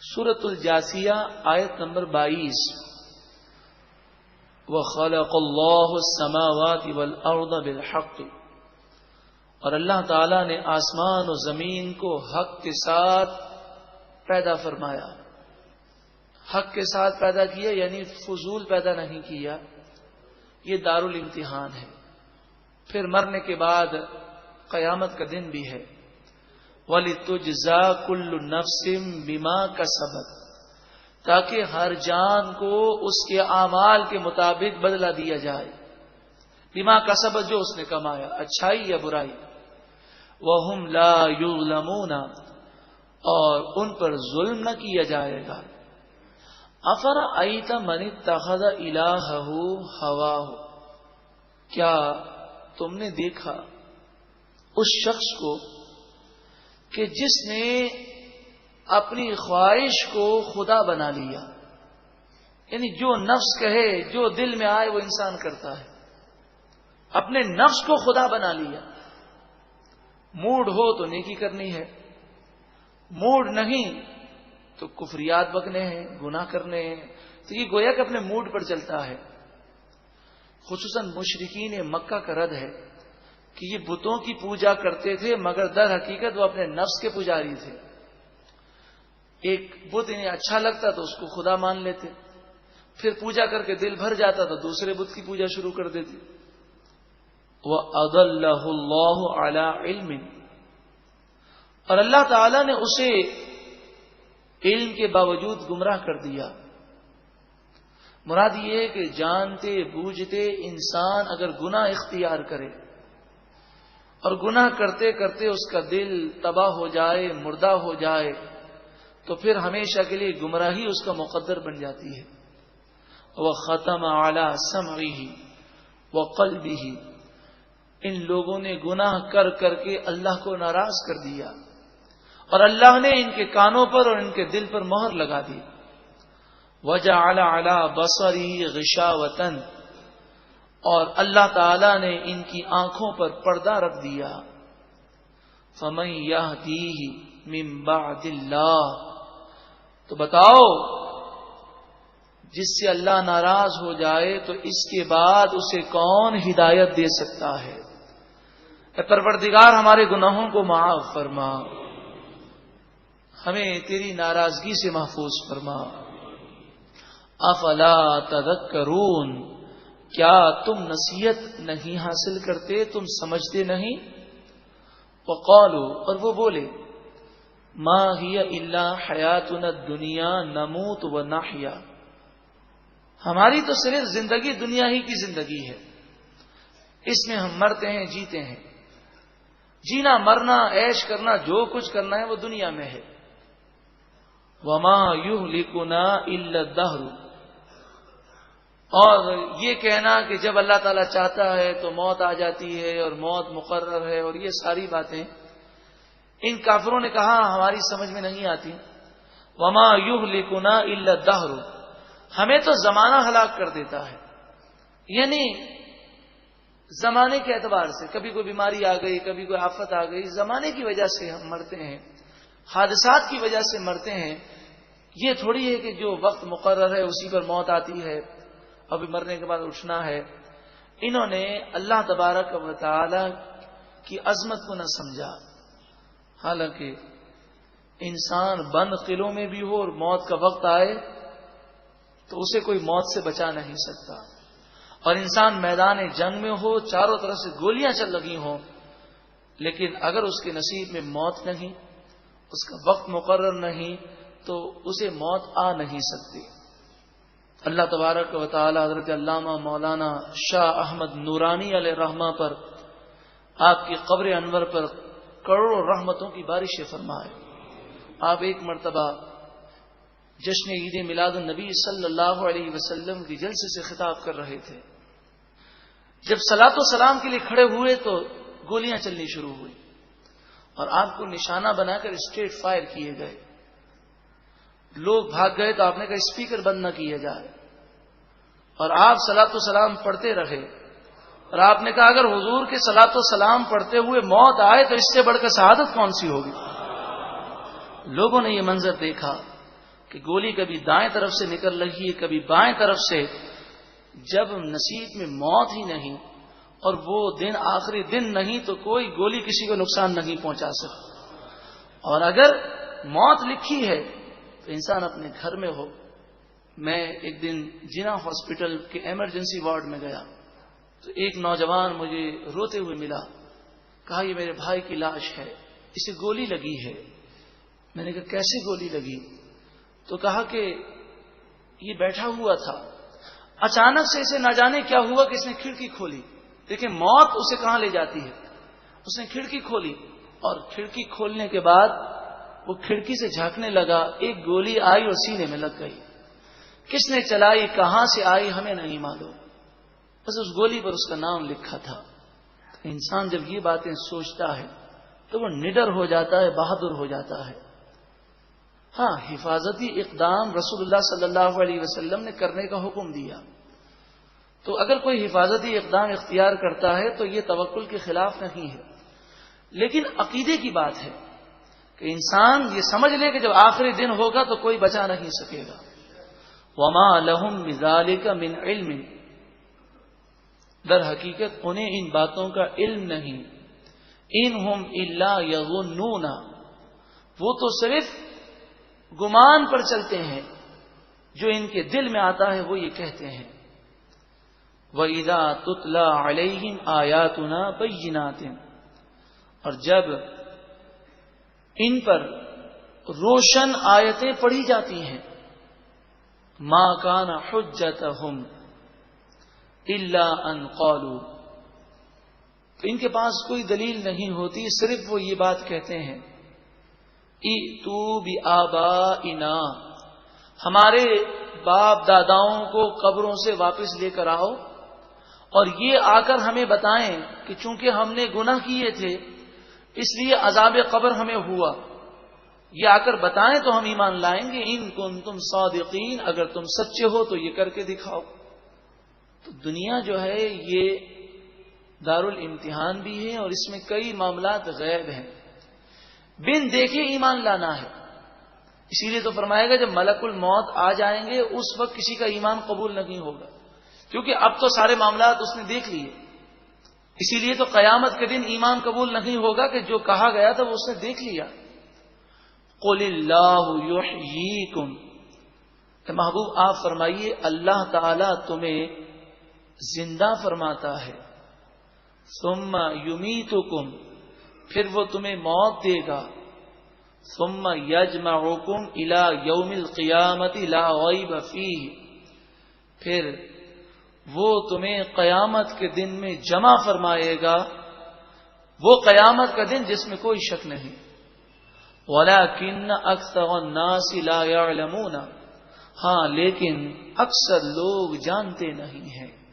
سورۃ الجاثیہ آیت نمبر 22. وَخَلَقَ اللَّهُ السَّمَاوَاتِ وَالْأَرْضَ بِالْحَقِّ، اور اللہ تعالی نے آسمان و زمین کو حق کے ساتھ پیدا فرمایا. حق کے ساتھ پیدا کیا یعنی فضول پیدا نہیں کیا. یہ دارالامتحان ہے. پھر مرنے کے بعد قیامت کا دن بھی ہے. وَلِتُجْزَى كُلُّ نَفْسٍ بِمَا كَسَبَتْ، تاکہ ہر جان کو اس کے اعمال کے مطابق بدلہ دیا جائے. بما کسبت، جو اس نے کمایا، اچھائی یا برائی. وَهُمْ لَا يُظْلَمُونَ، اور ان پر ظلم نہ کیا جائے گا. أَفَرَأَيْتَ مَنِ اتَّخَذَ إِلَٰهَهُ هَوَاهُ، کیا تم نے دیکھا اس شخص کو کہ جس نے اپنی خواہش کو خدا بنا لیا. یعنی جو نفس کہے، جو دل میں آئے وہ انسان کرتا ہے. اپنے نفس کو خدا بنا لیا. موڈ ہو تو نیکی کرنی ہے، موڈ نہیں تو کفریات بکنے ہیں، گناہ کرنے ہیں. تو یہ گویا کہ اپنے موڈ پر چلتا ہے. خصوصاً مشرکین مکہ کا رد ہے کہ یہ بتوں کی پوجا کرتے تھے مگر در حقیقت وہ اپنے نفس کے پجاری تھے. ایک بت انہیں اچھا لگتا تو اس کو خدا مان لیتے، پھر پوجا کر کے دل بھر جاتا تو دوسرے بت کی پوجا شروع کر دیتے. وَأَضَلَّهُ اللَّهُ عَلَىٰ عِلْمٍ، اور اللہ تعالی نے اسے علم کے باوجود گمراہ کر دیا. مراد یہ ہے کہ جانتے بوجھتے انسان اگر گناہ اختیار کرے اور گناہ کرتے کرتے اس کا دل تباہ ہو جائے، مردہ ہو جائے، تو پھر ہمیشہ کے لیے گمراہی اس کا مقدر بن جاتی ہے. وَخَتَمَ عَلَىٰ سَمْعِهِ وَقَلْبِهِ، ان لوگوں نے گناہ کر کر کے اللہ کو ناراض کر دیا اور اللہ نے ان کے کانوں پر اور ان کے دل پر مہر لگا دی. وَجَعَلَ عَلَىٰ بَصَرِهِ غِشَاوَةً، اور اللہ تعالی نے ان کی آنکھوں پر پردہ رکھ دیا. فَمَن يَهْدِيهِ مِن بَعْدِ اللَّهِ، تو بتاؤ جس سے اللہ ناراض ہو جائے تو اس کے بعد اسے کون ہدایت دے سکتا ہے؟ اے پروردگار ہمارے گناہوں کو معاف فرما، ہمیں تیری ناراضگی سے محفوظ فرما. افلا تذکرون، کیا تم نصیحت نہیں حاصل کرتے، تم سمجھتے نہیں؟ وقالوا، اور وہ بولے، ما ہی الا حیاتنا الدنیا نموت ونحیا، ہماری تو صرف زندگی دنیا ہی کی زندگی ہے، اس میں ہم مرتے ہیں جیتے ہیں. جینا مرنا عیش کرنا جو کچھ کرنا ہے وہ دنیا میں ہے. وما یہلکنا الا الدہر، اور یہ کہنا کہ جب اللہ تعالیٰ چاہتا ہے تو موت آ جاتی ہے اور موت مقرر ہے، اور یہ ساری باتیں ان کافروں نے کہا ہماری سمجھ میں نہیں آتی. وما یہلکنا الا الدہر، ہمیں تو زمانہ ہلاک کر دیتا ہے. یعنی زمانے کے اعتبار سے کبھی کوئی بیماری آ گئی، کبھی کوئی آفت آ گئی، زمانے کی وجہ سے ہم مرتے ہیں، حادثات کی وجہ سے مرتے ہیں. یہ تھوڑی ہے کہ جو وقت مقرر ہے اسی پر موت آتی ہے، ابھی مرنے کے بعد اٹھنا ہے. انہوں نے اللہ تبارک و تعالی کی عظمت کو نہ سمجھا. حالانکہ انسان بند قلعوں میں بھی ہو اور موت کا وقت آئے تو اسے کوئی موت سے بچا نہیں سکتا. اور انسان میدان جنگ میں ہو، چاروں طرف سے گولیاں چل رہی ہوں، لیکن اگر اس کے نصیب میں موت نہیں، اس کا وقت مقرر نہیں، تو اسے موت آ نہیں سکتی. اللہ تبارک و تعالی حضرت علامہ مولانا شاہ احمد نورانی علیہ رحمہ پر، آپ کی قبر انور پر کروڑوں رحمتوں کی بارش فرمائے. آپ ایک مرتبہ جشن عید میلاد النبی صلی اللہ علیہ وسلم کی جلسے سے خطاب کر رہے تھے. جب صلاۃ و سلام کے لیے کھڑے ہوئے تو گولیاں چلنی شروع ہوئی اور آپ کو نشانہ بنا کر اسٹریٹ فائر کیے گئے. لوگ بھاگ گئے تو آپ نے کہا اسپیکر بند نہ کیا جائے، اور آپ صلاۃ و سلام پڑھتے رہے. اور آپ نے کہا اگر حضور کے صلاۃ و سلام پڑھتے ہوئے موت آئے تو اس سے بڑھ کر شہادت کون سی ہوگی؟ لوگوں نے یہ منظر دیکھا کہ گولی کبھی دائیں طرف سے نکل رہی ہے کبھی بائیں طرف سے، جب نصیب میں موت ہی نہیں اور وہ دن آخری دن نہیں تو کوئی گولی کسی کو نقصان نہیں پہنچا سکتی۔ اور اگر موت لکھی ہے تو انسان اپنے گھر میں ہو۔ میں ایک دن جنا ہاسپٹل کے ایمرجنسی وارڈ میں گیا تو ایک نوجوان مجھے روتے ہوئے ملا، کہا یہ میرے بھائی کی لاش ہے، اسے گولی لگی ہے۔ میں نے کہا کیسے گولی لگی؟ تو کہا کہ یہ بیٹھا ہوا تھا، اچانک سے اسے نہ جانے کیا ہوا کہ اس نے کھڑکی کھولی۔ دیکھیں موت اسے کہاں لے جاتی ہے، اس نے کھڑکی کھولی اور کھڑکی کھولنے کے بعد وہ کھڑکی سے جھانکنے لگا، ایک گولی آئی اور سینے میں لگ گئی۔ کس نے چلائی، کہاں سے آئی ہمیں نہیں معلوم، بس اس گولی پر اس کا نام لکھا تھا۔ انسان جب یہ باتیں سوچتا ہے تو وہ نڈر ہو جاتا ہے، بہادر ہو جاتا ہے۔ ہاں، حفاظتی اقدام رسول اللہ صلی اللہ علیہ وسلم نے کرنے کا حکم دیا، تو اگر کوئی حفاظتی اقدام اختیار کرتا ہے تو یہ توکل کے خلاف نہیں ہے، لیکن عقیدے کی بات ہے کہ انسان یہ سمجھ لے کہ جب آخری دن ہوگا تو کوئی بچا نہیں سکے گا۔ وما لهم بذلك من علم، در حقیقت انہیں ان باتوں کا علم نہیں۔ انہم الا یظنون، وہ تو صرف گمان پر چلتے ہیں، جو ان کے دل میں آتا ہے وہ یہ کہتے ہیں۔ وَإِذَا تُتْلَى عَلَيْهِمْ آيَاتُنَا بَيِّنَاتٍ، اور جب ان پر روشن آیتیں پڑھی جاتی ہیں، ما کان حجتہم الا ان قالوا، تو ان کے پاس کوئی دلیل نہیں ہوتی، صرف وہ یہ بات کہتے ہیں ائتوا بآبائنا، ہمارے باپ داداؤں کو قبروں سے واپس لے کر آؤ، اور یہ آ کر ہمیں بتائیں کہ چونکہ ہم نے گناہ کیے تھے اس لیے عذاب قبر ہمیں ہوا، یہ آ کر بتائیں تو ہم ایمان لائیں گے۔ ان کنتم صادقین، اگر تم سچے ہو تو یہ کر کے دکھاؤ۔ تو دنیا جو ہے یہ دارالامتحان بھی ہے اور اس میں کئی معاملات غیب ہیں، بن دیکھے ایمان لانا ہے۔ اسی لیے تو فرمائے گا جب ملک الموت آ جائیں گے اس وقت کسی کا ایمان قبول نہیں ہوگا، کیونکہ اب تو سارے معاملات اس نے دیکھ لیے۔ اسی لیے تو قیامت کے دن ایمان قبول نہیں ہوگا کہ جو کہا گیا تھا وہ اس نے دیکھ لیا۔ قل اللہ یحییکم، کہ محبوب آپ فرمائیے اللہ تعالی تمہیں زندہ فرماتا ہے، ثم یمیتکم، پھر وہ تمہیں موت دے گا، ثم یجمعکم الی یوم القیامت لا ریب فیہ، پھر وہ تمہیں قیامت کے دن میں جمع فرمائے گا، وہ قیامت کا دن جس میں کوئی شک نہیں۔ وَلَكِنَّ أَكْثَرَ النَّاسِ لَا يَعْلَمُونَ، ہاں لیکن اکثر لوگ جانتے نہیں ہیں۔